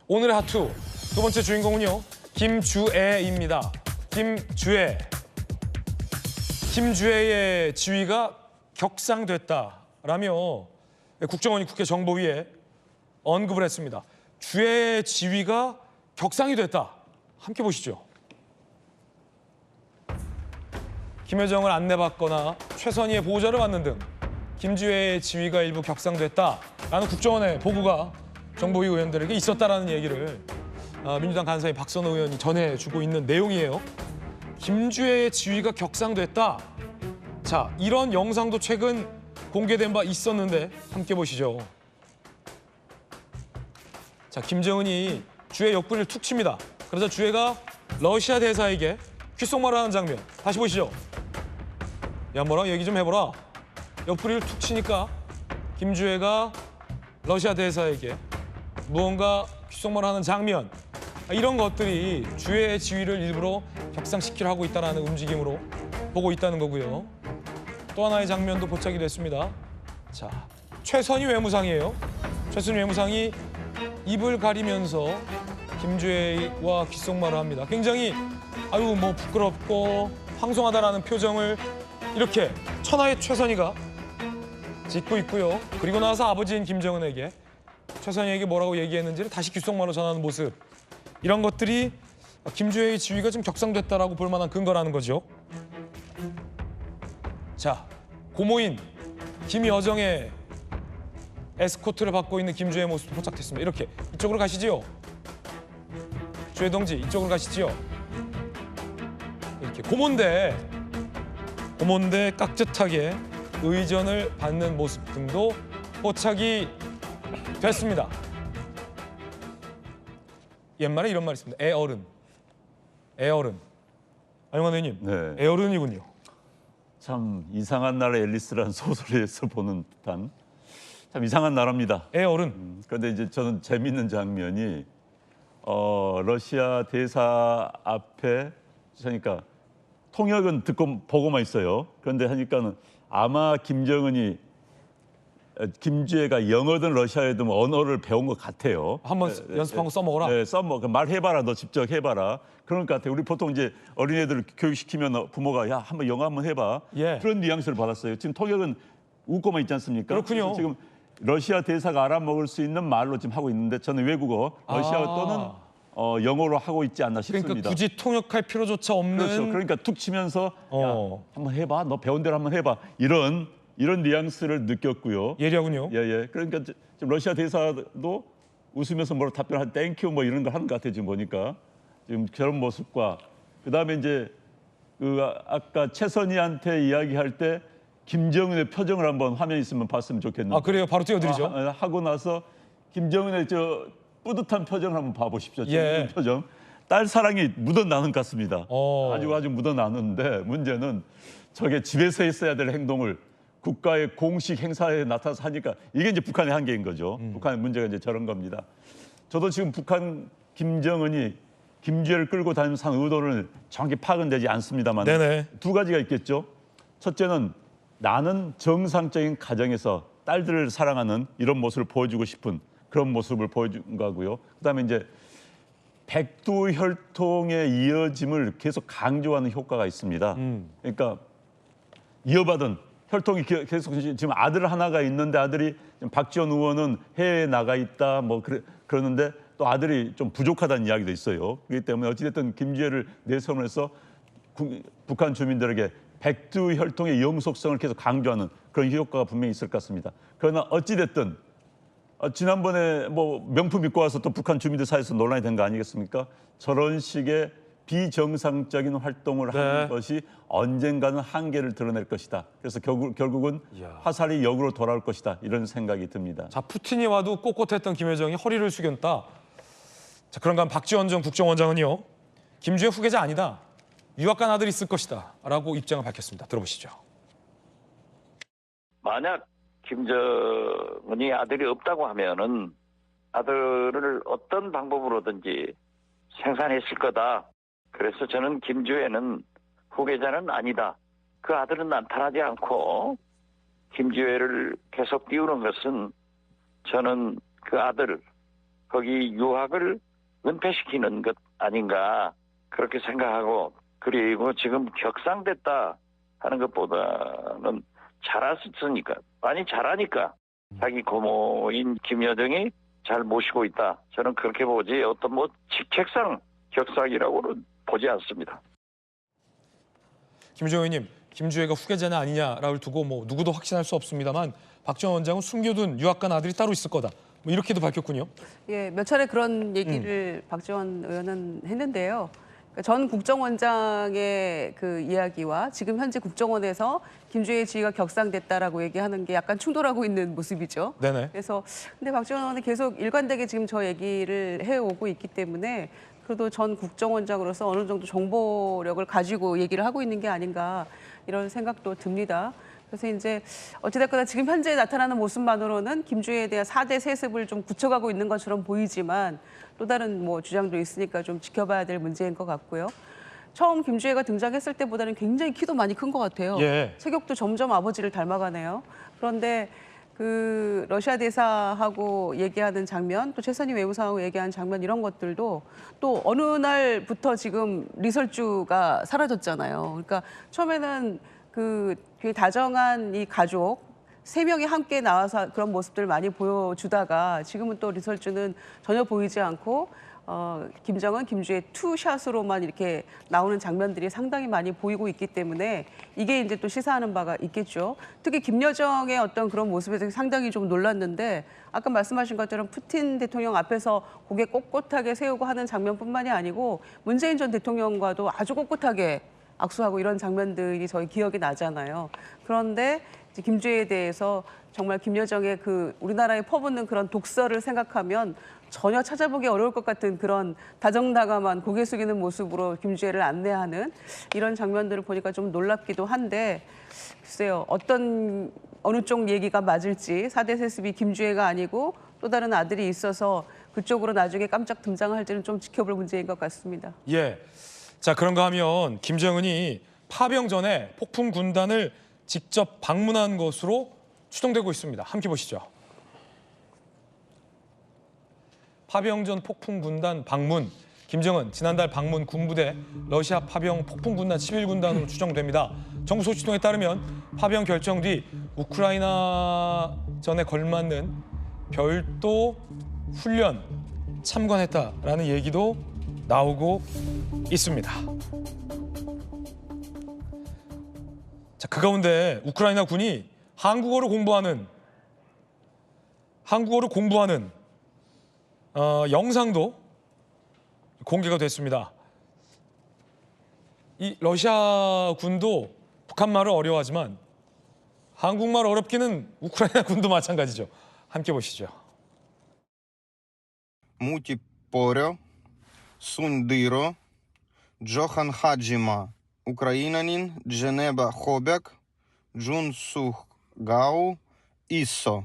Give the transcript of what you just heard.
오늘의 하투 두 번째 주인공은요. 김주애입니다. 김주애. 김주애의 지위가 격상됐다라며 국정원이 국회 정보위에 언급을 했습니다. 주애의 지위가 격상이 됐다. 함께 보시죠. 김여정을 안내받거나 최선희의 보호자를 받는 등 김주애의 지위가 일부 격상됐다라는 국정원의 보고가 정보위 의원들에게 있었다라는 얘기를 민주당 간사인 박선호 의원이 전해주고 있는 내용이에요. 김주애의 지위가 격상됐다. 자, 이런 영상도 최근 공개된 바 있었는데 함께 보시죠. 자, 김정은이 주애 옆구리를 툭 칩니다. 그러자 주애가 러시아 대사에게 귓속말을 하는 장면. 다시 보시죠. 야, 뭐라 얘기 좀 해보라. 옆구리를 툭 치니까 김주애가 러시아 대사에게 무언가 귓속말을 하는 장면. 이런 것들이 주애의 지위를 일부러 격상시키려 하고 있다는 움직임으로 보고 있다는 거고요. 또 하나의 장면도 포착이 됐습니다. 자, 최선희 외무상이에요. 최선희 외무상이 입을 가리면서 김주애와 귓속말을 합니다. 굉장히 아유 뭐 부끄럽고 황송하다라는 표정을 이렇게 천하의 최선희가 짓고 있고요. 그리고 나서 아버지인 김정은에게 최선희에게 뭐라고 얘기했는지를 다시 귓속말로 전하는 모습. 이런 것들이 김주애의 지위가 좀 격상됐다라고 볼 만한 근거라는 거죠. 자, 고모인 김여정의 에스코트를 받고 있는 김주애의 모습도 포착됐습니다. 이렇게 이쪽으로 가시지요. 주애 동지 이쪽으로 가시지요. 이렇게 고몬대 깍듯하게 의전을 받는 모습 등도 포착이 됐습니다. 옛말에 이런 말이 있습니다. 애어른. 안영환 의원님, 네. 애어른이군요. 참 이상한 나라 앨리스라는 소설에서 보는 듯한 참 이상한 나라입니다. 애어른. 그런데 이제 저는 재밌는 장면이 러시아 대사 앞에 그러니까 통역은 듣고 보고만 있어요. 그런데 하니까는 아마 김주애가 영어든 러시아어든 언어를 배운 것 같아요. 한번 연습한 거 써먹어라. 네, 말해봐라. 너 직접 해봐라. 그런 것 같아요. 우리 보통 이제 어린애들 교육시키면 부모가 야 한번 영어 한번 해봐. 예. 그런 뉘앙스를 받았어요. 지금 통역은 웃고만 있지 않습니까? 그렇군요. 지금 러시아 대사가 알아먹을 수 있는 말로 지금 하고 있는데 저는 외국어, 러시아어 또는 영어로 하고 있지 않나 싶습니다. 그러니까 굳이 통역할 필요조차 없는. 그렇죠. 그러니까 툭 치면서 야, 한번 해봐. 너 배운 대로 한번 해봐. 이런 뉘앙스를 느꼈고요. 예리하군요. 예. 그러니까 지금 러시아 대사도 웃으면서 뭐라 답변할 땡큐 뭐 이런 걸 하는 것 같아요. 지금 보니까 지금 저런 모습과 그다음에 이제 아까 최선희한테 이야기할 때 김정은의 표정을 한번 화면 있으면 봤으면 좋겠는데. 아, 그래요? 바로 띄워드리죠. 하고 나서 김정은의 저 뿌듯한 표정을 한번 봐보십시오. 예. 표정. 딸 사랑이 묻어나는 것 같습니다. 어. 아주 묻어나는데 문제는 저게 집에서 했어야 될 행동을 국가의 공식 행사에 나타나서 하니까 이게 이제 북한의 한계인 거죠. 북한의 문제가 이제 저런 겁니다. 저도 지금 북한 김정은이 김주애를 끌고 다니면서 한 의도를 정확히 파악은 되지 않습니다만 네네. 두 가지가 있겠죠. 첫째는 나는 정상적인 가정에서 딸들을 사랑하는 이런 모습을 보여주고 싶은 그런 모습을 보여준 거고요. 그다음에 이제 백두혈통의 이어짐을 계속 강조하는 효과가 있습니다. 그러니까 이어받은 혈통이 계속 지금 아들 하나가 있는데 아들이 박지원 의원은 해외에 나가 있다 뭐 그러는데 또 아들이 좀 부족하다는 이야기도 있어요. 그렇기 때문에 어찌됐든 김주애를 내세우면서 북한 주민들에게 백두혈통의 영속성을 계속 강조하는 그런 효과가 분명히 있을 것 같습니다. 그러나 어찌됐든 지난번에 뭐 명품 입고 와서 또 북한 주민들 사이에서 논란이 된 거 아니겠습니까? 저런 식의 비정상적인 활동을 하는 것이 언젠가는 한계를 드러낼 것이다. 그래서 결국은 화살이 역으로 돌아올 것이다. 이런 생각이 듭니다. 자, 푸틴이 와도 꼿꼿했던 김여정이 허리를 숙였다. 자, 그런가 하면 박지원 국정원장은요. 김주애 후계자 아니다. 유학간 아들이 있을 것이다. 라고 입장을 밝혔습니다. 들어보시죠. 만약 김정은이 아들이 없다고 하면은 아들을 어떤 방법으로든지 생산했을 거다. 그래서 저는 김주애는 후계자는 아니다. 그 아들은 나타나지 않고 김주애를 계속 띄우는 것은 저는 그 아들 거기 유학을 은폐시키는 것 아닌가 그렇게 생각하고, 그리고 지금 격상됐다 하는 것보다는 잘했으니까, 많이 잘하니까 자기 고모인 김여정이 잘 모시고 있다, 저는 그렇게 보지 어떤 뭐 직책상 격상이라고는 보지 않습니다. 김주혜 의원님, 김주혜가 후계자냐 아니냐를 두고 뭐 누구도 확신할 수 없습니다만 박지원 원장은 숨겨둔 유학간 아들이 따로 있을 거다, 뭐 이렇게도 밝혔군요. 예, 몇 차례 그런 얘기를 박지원 의원은 했는데요. 그러니까 전 국정원장의 그 이야기와 지금 현재 국정원에서 김주혜 지휘가 격상됐다라고 얘기하는 게 약간 충돌하고 있는 모습이죠. 네네. 그래서 근데 박지원 의원은 계속 일관되게 지금 저 얘기를 해오고 있기 때문에 그래도 전 국정원장으로서 어느 정도 정보력을 가지고 얘기를 하고 있는 게 아닌가 이런 생각도 듭니다. 그래서 이제 어찌됐거나 지금 현재 나타나는 모습만으로는 김주혜에 대한 4대 세습을 좀 굳혀가고 있는 것처럼 보이지만 또 다른 뭐 주장도 있으니까 좀 지켜봐야 될 문제인 것 같고요. 처음 김주혜가 등장했을 때보다는 굉장히 키도 많이 큰 것 같아요. 예. 체격도 점점 아버지를 닮아가네요. 그런데 그 러시아 대사하고 얘기하는 장면, 또 최선희 외무상하고 얘기하는 장면 이런 것들도 또 어느 날부터 지금 리설주가 사라졌잖아요. 그러니까 처음에는 그 되게 다정한 이 가족 3명이 함께 나와서 그런 모습들 많이 보여주다가 지금은 또 리설주는 전혀 보이지 않고 김정은, 김주혜 투샷으로만 이렇게 나오는 장면들이 상당히 많이 보이고 있기 때문에 이게 이제 또 시사하는 바가 있겠죠. 특히 김여정의 어떤 그런 모습에서 상당히 좀 놀랐는데 아까 말씀하신 것처럼 푸틴 대통령 앞에서 고개 꼿꼿하게 세우고 하는 장면뿐만이 아니고 문재인 전 대통령과도 아주 꼿꼿하게 악수하고 이런 장면들이 저희 기억이 나잖아요. 그런데 이제 김주혜에 대해서 정말 김여정의 그 우리나라에 퍼붓는 그런 독설을 생각하면 전혀 찾아보기 어려울 것 같은 그런 다정다감한 고개 숙이는 모습으로 김주혜를 안내하는 이런 장면들을 보니까 좀 놀랍기도 한데 글쎄요. 어느 쪽 얘기가 맞을지 4대 세습이 김주혜가 아니고 또 다른 아들이 있어서 그쪽으로 나중에 깜짝 등장할지는 좀 지켜볼 문제인 것 같습니다. 예. 자, 그런가 하면 김정은이 파병 전에 폭풍 군단을 직접 방문한 것으로 추정되고 있습니다. 함께 보시죠. 파병 전 폭풍 군단 방문. 김정은 지난달 방문 군부대 러시아 파병 폭풍 군단 11군단으로 추정됩니다. 정부 소식통에 따르면 파병 결정 뒤 우크라이나 전에 걸맞는 별도 훈련 참관했다라는 얘기도 나오고 있습니다. 자, 그 가운데 우크라이나 군이 한국어를 공부하는 영상도 공개가 됐습니다. 이 러시아 군도 북한말을 어려워하지만 한국말 어렵기는 우크라이나 군도 마찬가지죠. 함께 보시죠. Муті Порьо, Сундиро, Джохан Хаджіма, Українанін, Дженеба Хобяк, Джун Сух Гау, Іссо.